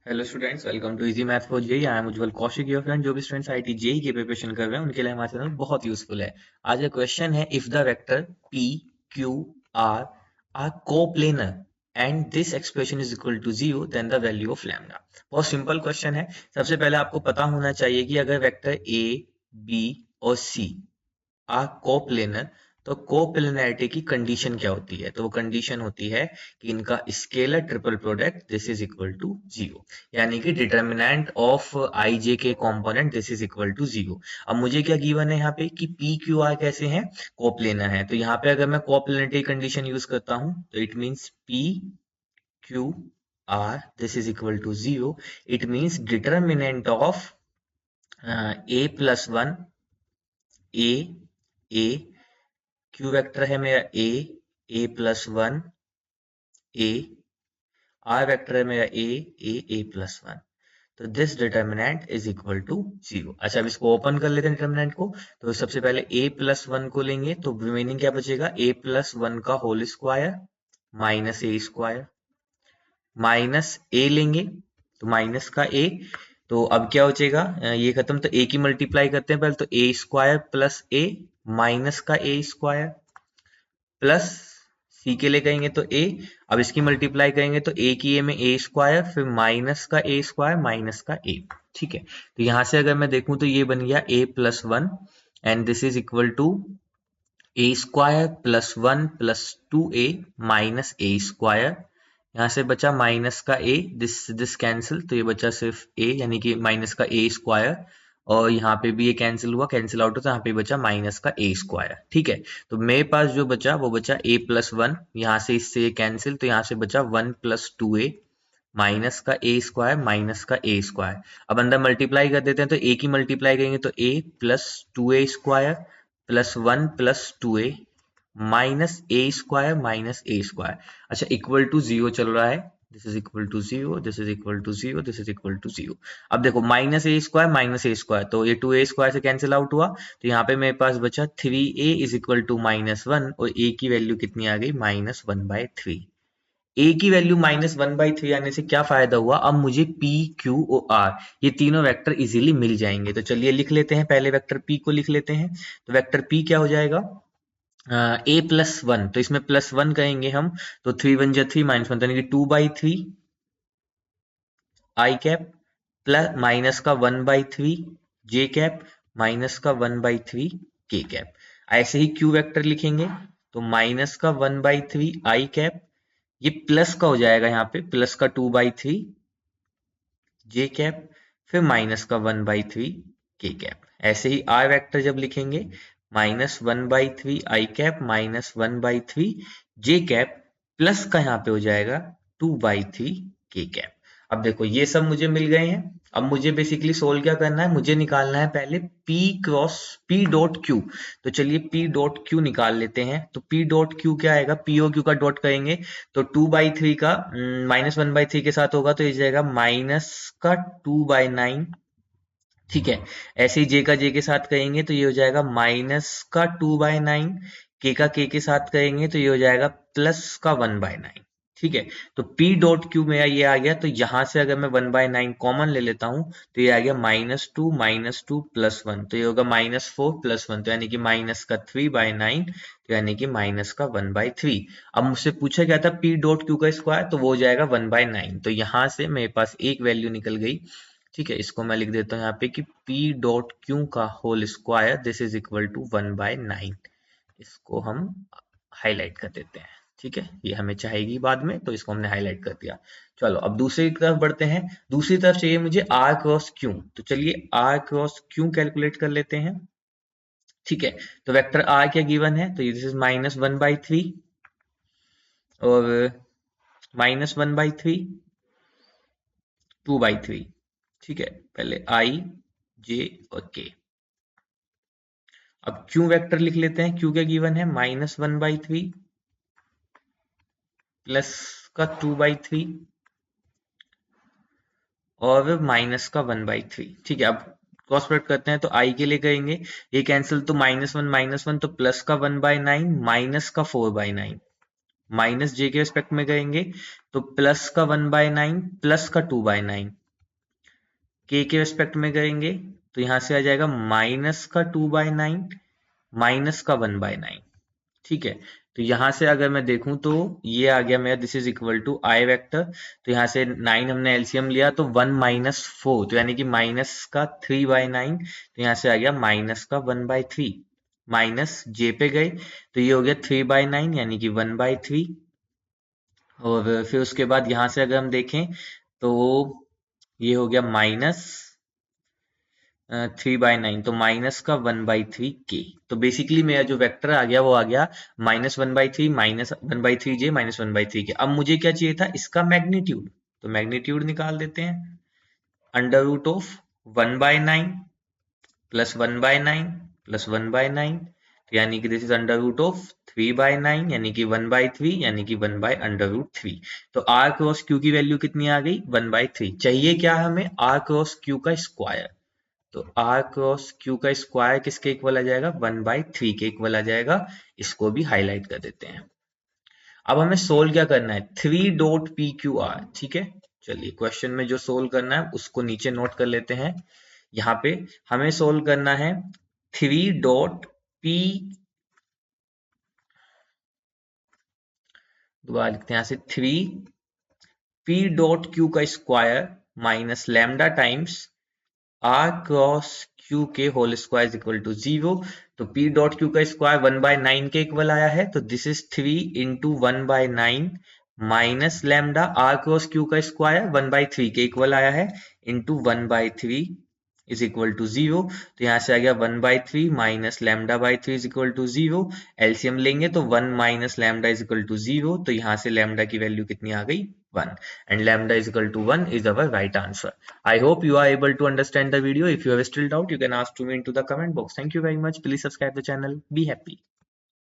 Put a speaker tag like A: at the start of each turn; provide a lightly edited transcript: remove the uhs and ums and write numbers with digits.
A: Hello students, welcome to easy math for JEE. I am Ujjwal Kaushik, your friend. जो भी students IIT JEE की preparation कर रहे हैं उनके लिए हमारा चैनल बहुत यूजफुल है। आज का क्वेश्चन है, if the vector p q r are coplanar and this expression is equal to zero, then the value of lambda. बहुत सिंपल क्वेश्चन है। सबसे पहले आपको पता होना चाहिए कि अगर वेक्टर ए, बी और सी आर कोप्लेनर, तो कोप्लेनरिटी की कंडीशन क्या होती है? तो वो कंडीशन होती है कि इनका scalar triple product this is equal to zero, यानी कि determinant of i j k component this is equal to zero. अब मुझे क्या गिवन है यहाँ पे कि पी क्यू आर कैसे हैं? कोप्लेनर है। तो यहाँ पे अगर मैं कोप्लेनरिटी कंडीशन यूज करता हूँ तो it means p q r this is equal to zero. It means determinant of a plus one, a, a, q vector है मेरा a plus one, a, r vector है मेरा ए प्लस वन। तो this determinant is equal to zero. अच्छा, अब इसको open कर लेते हैं डिटर्मिनेंट को। तो सबसे पहले ए प्लस वन को लेंगे तो रिमेनिंग क्या बचेगा? ए प्लस वन का whole square minus a square, minus ए लेंगे तो माइनस का ए। तो अब क्या हो जाएगा? ये खत्म, तो ए की मल्टीप्लाई करते हैं पहले। तो ए स्क्वायर प्लस ए माइनस का ए स्क्वायर प्लस सी के लिए कहेंगे तो ए। अब इसकी मल्टीप्लाई करेंगे तो ए की ए में ए स्क्वायर, फिर माइनस का ए स्क्वायर माइनस का ए। ठीक है, तो यहां से अगर मैं देखूं तो ये बन गया a plus one and this is equal to a square plus one plus two a minus a square. यहाँ से बचा माइनस का ए, दिस कैंसिल, तो ये बचा सिर्फ ए, यानी कि माइनस का ए स्क्वायर। और यहाँ पे भी ये कैंसिल हुआ, कैंसिल आउट, तो यहाँ पे बचा माइनस का ए स्क्वायर। ठीक है, तो मेरे पास जो बचा वो बचा ए प्लस वन, यहाँ से इससे ये कैंसिल, तो यहाँ से बचा one plus two a minus का ए स्क्वायर माइनस का ए स्क्वायर। अब अंदर मल्टीप्लाई कर देते हैं, तो ए की मल्टीप्लाई करेंगे तो a plus two a square plus one plus two a minus a square minus a square. अच्छा, इक्वल टू जीरो चल रहा है। This is equal to zero, this is equal to zero, this is equal to zero. अब देखो, minus a square minus a square, तो ये two a square से cancel out हुआ। तो यहाँ पे मेरे पास बचा three a is equal to minus one, और ए की वैल्यू कितनी आ गई? Minus one by three. A की value minus one by three आने से क्या फायदा हुआ? अब मुझे पी क्यू और आर ये तीनों वेक्टर इजीली मिल जाएंगे। तो चलिए लिख लेते हैं, पहले वेक्टर पी को लिख लेते हैं। तो वेक्टर पी क्या हो जाएगा? ए प्लस वन, तो इसमें प्लस वन कहेंगे हम, तो थ्री वन जा थ्री माइनस वन, यानी कि two by three i cap plus minus का one by three j cap minus का one by three k cap. ऐसे ही क्यू वेक्टर लिखेंगे तो माइनस का one by three i cap, ये प्लस का हो जाएगा यहाँ पे, प्लस का two by three j cap, फिर माइनस का one by three k cap. ऐसे ही आर वेक्टर जब लिखेंगे, minus one by three i cap minus one by three j cap, plus का यहाँ पे हो जाएगा to by three k cap. अब देखो, ये सब मुझे मिल गए हैं। अब मुझे बेसिकली सोल्व क्या करना है? मुझे निकालना है पहले P cross P dot Q। तो चलिए P डॉट Q निकाल लेते हैं। तो P डॉट Q क्या आएगा? P और Q का डॉट करेंगे तो टू बाई थ्री का माइनस वन बाई थ्री के साथ होगा, तो ये जाएगा माइनस का टू बाई नाइन। ठीक है, ऐसे ही जे का जे के साथ करेंगे तो ये हो जाएगा माइनस का टू बाई नाइन, के का के साथ करेंगे तो ये हो जाएगा प्लस का वन बाय नाइन। ठीक है, तो P डॉट क्यू मेरा ये आ गया। तो यहां से अगर मैं वन बाय नाइन कॉमन ले लेता हूं तो ये आ गया माइनस टू प्लस वन, तो ये होगा माइनस फोर प्लस वन, तो यानी कि माइनस का थ्री बाय नाइन, तो यानी कि माइनस का वन बाय थ्री। अब मुझसे पूछा गया था P डॉट क्यू का स्क्वायर, तो वो हो जाएगा वन बाय नाइन। तो यहां से मेरे पास एक वैल्यू निकल गई। ठीक है, इसको मैं लिख देता हूँ यहाँ पे कि P डॉट क्यू का whole square this is equal to one by nine. इसको हम हाईलाइट कर देते हैं। ठीक है, ये हमें चाहेगी बाद में, तो इसको हमने हाईलाइट कर दिया। चलो अब दूसरी तरफ बढ़ते हैं। दूसरी तरफ चाहिए मुझे R क्रॉस क्यू। तो चलिए R क्रॉस क्यू कैलकुलेट कर लेते हैं। ठीक है, तो वेक्टर R क्या गिवन है? तो this is minus one by three और minus one by three, two by three. ठीक है, पहले आई जे और के। अब क्यू वेक्टर लिख लेते हैं। क्यू क्या गिवन है? Minus one by three plus का टू बाई थ्री और माइनस का वन बाई थ्री। ठीक है, अब क्रॉस प्रोडक्ट करते हैं तो आई के लिए करेंगे, ये कैंसिल, तो माइनस वन तो प्लस का वन बाई नाइन माइनस का फोर बाई नाइन माइनस जे के रिस्पेक्ट में करेंगे तो प्लस का 1/9 प्लस का 2/9, के रिस्पेक्ट में करेंगे तो यहां से आ जाएगा माइनस का 2/9 माइनस का 1/9। ठीक है, तो यहां से अगर मैं देखूं तो ये आ गया मेरा, this is equal to i vector. तो यहां से 9 हमने एलसीएम लिया तो 1 माइनस 4, तो यानी कि माइनस का 3/9, तो यहां से आ गया माइनस का 1/3। माइनस जे पे गए तो ये हो गया 3/9 यानी कि 1/3। और फिर उसके बाद यहां से अगर हम देखें तो ये हो गया माइनस 3/9, तो माइनस का 1/3 के। तो बेसिकली मेरा जो वेक्टर आ गया वो आ गया -1/3 माइनस 1/3 जे माइनस 1/3 के। अब मुझे क्या चाहिए था, इसका मैग्नीट्यूड, तो मैग्नीट्यूड निकाल देते हैं। Under root of 1/9 plus 1/9 plus 1/9, तो यानी कि this is under root of 3/9 यानी कि 1/3 यानी कि 1/√3। तो r क्रॉस q की वैल्यू कितनी आ गई, 1/3। चाहिए क्या हमें, r क्रॉस q का स्क्वायर। तो r क्रॉस q का स्क्वायर किसके इक्वल आ जाएगा, 1/3 के इक्वल आ जाएगा। इसको भी हाईलाइट कर देते हैं। अब हमें सोल्व क्या करना है, 3.pqr। ठीक है, चलिए क्वेश्चन में जो सोल्व करना है उसको नीचे नोट कर लेते हैं। यहाँ पे हमें सोल्व करना है 3.p, दोबारा लिखते हैं यहाँ से 3p.q का square minus lambda times r cross q के whole square is equal to 0। तो p डॉट q का स्क्वायर 1/9 के इक्वल आया है, तो this is 3 into 1/9 minus lambda r cross q का स्क्वायर 1/3 के इक्वल आया है इंटू 1/3 इज इक्वल टू 0। तो यहां से आ गया 1/3 minus lambda by 3 is equal to 0। LCM लेंगे तो 1 minus lambda is equal to 0, तो यहां से लैम्डा की वैल्यू कितनी आ गई, 1, and lambda is equal to 1 is our right answer. I hope you are able to understand the video. If you have still doubt, you can ask to me into the comment box. Thank you very much. Please subscribe the channel. Be happy.